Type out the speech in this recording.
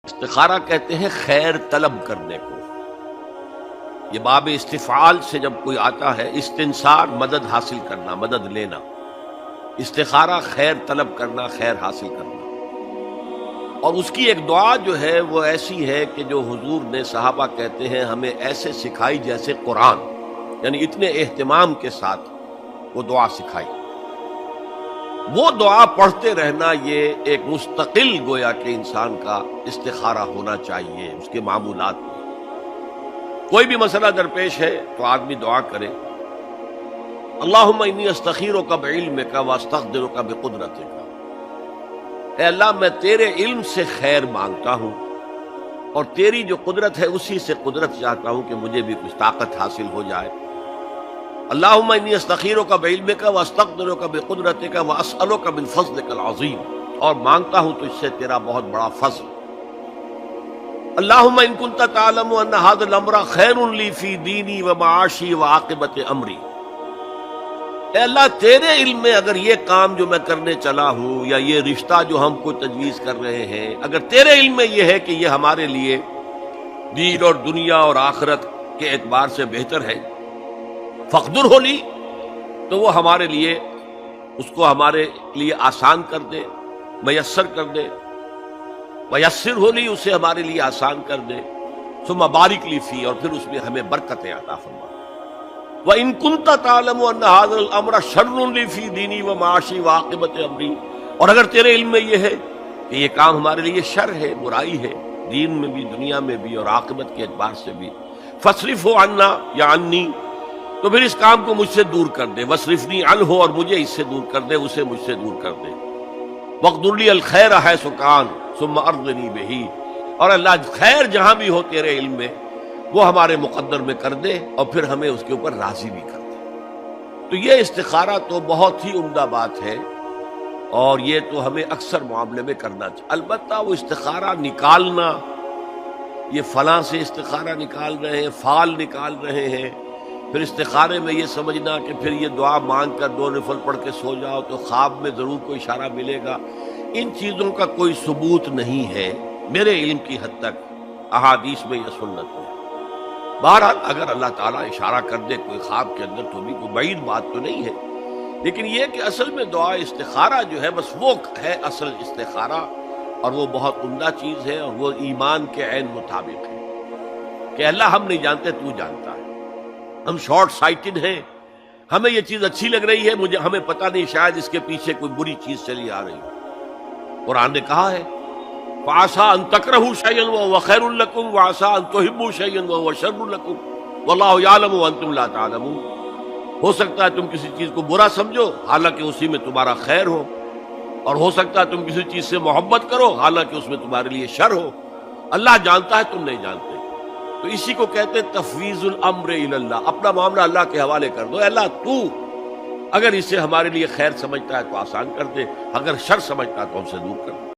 استخارہ کہتے ہیں خیر طلب کرنے کو. یہ باب استفعال سے جب کوئی آتا ہے، استنصار مدد حاصل کرنا، مدد لینا. استخارہ خیر طلب کرنا، خیر حاصل کرنا. اور اس کی ایک دعا جو ہے وہ ایسی ہے کہ جو حضور نے، صحابہ کہتے ہیں، ہمیں ایسے سکھائی جیسے قرآن، یعنی اتنے اہتمام کے ساتھ وہ دعا سکھائی. وہ دعا پڑھتے رہنا یہ ایک مستقل گویا کہ انسان کا استخارہ ہونا چاہیے. اس کے معمولات میں کوئی بھی مسئلہ درپیش ہے تو آدمی دعا کرے، اللہم انی استخیرک بعلمک واستقدرک بقدرتک. اے اللہ، میں تیرے علم سے خیر مانگتا ہوں اور تیری جو قدرت ہے اسی سے قدرت چاہتا ہوں کہ مجھے بھی کچھ طاقت حاصل ہو جائے. اللہم انی استخیرک بعلمک واستقدرک بقدرتک واسألک من فضلک العظیم، اور مانگتا ہوں تجھ سے تیرا بہت بڑا فضل. اللہم ان کنت تعلم ان ھذا الامر خیر لی فی دینی ومعاشی وعاقبۃ امری. اے اللہ، تیرے علم میں اگر یہ کام جو میں کرنے چلا ہوں یا یہ رشتہ جو ہم کو تجویز کر رہے ہیں، اگر تیرے علم میں یہ ہے کہ یہ ہمارے لیے دین اور دنیا اور آخرت کے اعتبار سے بہتر ہے، فقدر ہو لی، تو وہ ہمارے لیے، اس کو ہمارے لیے آسان کر دے، میسر کر دے. میسر ہو لی، اسے ہمارے لیے آسان کر دے. ثم بارک لی فی، اور پھر اس میں ہمیں برکتیں عطا فرما. وَإِن كُنتَ تَعْلَمُ أَنَّ هَذَا الْأَمْرَ شَرٌّ لِّي فِي دِينِي وَمَعَاشِي وَعَاقِبَةِ أَمْرِي، اور اگر تیرے علم میں یہ ہے کہ یہ کام ہمارے لیے شر ہے، برائی ہے، دین میں بھی، دنیا میں بھی، اور عاقبت کے اعتبار سے بھی، فَاصْرِفْهُ عَنَّا یا عَنِّي، تو پھر اس کام کو مجھ سے دور کر دے. وَاصْرِفْنِي عَنْهُ، اور مجھے اس سے دور کر دے، اسے مجھ سے دور کر دے. وَاقْدُرْ لِي الْخَيْرَ حَيْثُ كَانَ ثُمَّ أَرْضِنِي بِهِ، اور اللہ خیر جہاں بھی ہو تیرے علم میں وہ ہمارے مقدر میں کر دے، اور پھر ہمیں اس کے اوپر راضی بھی کر دے. تو یہ استخارہ تو بہت ہی عمدہ بات ہے، اور یہ تو ہمیں اکثر معاملے میں کرنا چاہیے. البتہ وہ استخارہ نکالنا، یہ فلاں سے استخارہ نکال رہے ہیں، فعال نکال رہے ہیں، پھر استخارے میں یہ سمجھنا کہ پھر یہ دعا مانگ کر 2 نفل پڑھ کے سو جاؤ تو خواب میں ضرور کوئی اشارہ ملے گا، ان چیزوں کا کوئی ثبوت نہیں ہے میرے علم کی حد تک، احادیث میں یا سنت میں. بہرحال اگر اللہ تعالیٰ اشارہ کر دے کوئی خواب کے اندر تو بھی کوئی بعید بات تو نہیں ہے، لیکن یہ کہ اصل میں دعا استخارہ جو ہے بس وہ ہے اصل استخارہ، اور وہ بہت عمدہ چیز ہے، اور وہ ایمان کے عین مطابق ہے کہ اللہ ہم نہیں جانتے، تو جانتا ہے. ہم شارٹ سائٹڈ ہیں، ہمیں یہ چیز اچھی لگ رہی ہے، ہمیں پتہ نہیں شاید اس کے پیچھے کوئی بری چیز چلی آ رہی ہے. قرآن نے کہا ہے فَعَسَىٰ أَن تَكْرَهُوا شَيْئًا وَهُوَ خَيْرٌ لَكُمْ وَعَسَىٰ أَن تُحِبُّوا شَيْئًا وَهُوَ شَرٌّ لَكُمْ وَاللَّهُ يَعْلَمُ وَأَنتُمْ لَا تَعْلَمُونَ. ہو سکتا ہے تم کسی چیز کو برا سمجھو حالانکہ اسی میں تمہارا خیر ہو، اور ہو سکتا ہے تم کسی چیز سے محبت کرو حالانکہ اس میں تمہارے لیے شر ہو. اللہ جانتا ہے، تم نہیں جانتے. تو اسی کو کہتے ہیں تفویض الامر الی اللہ. اپنا معاملہ اللہ کے حوالے کر دو. اللہ تو اگر اسے ہمارے لیے خیر سمجھتا ہے تو آسان کر دے، اگر شر سمجھتا ہے تو ہم سے دور کر دے.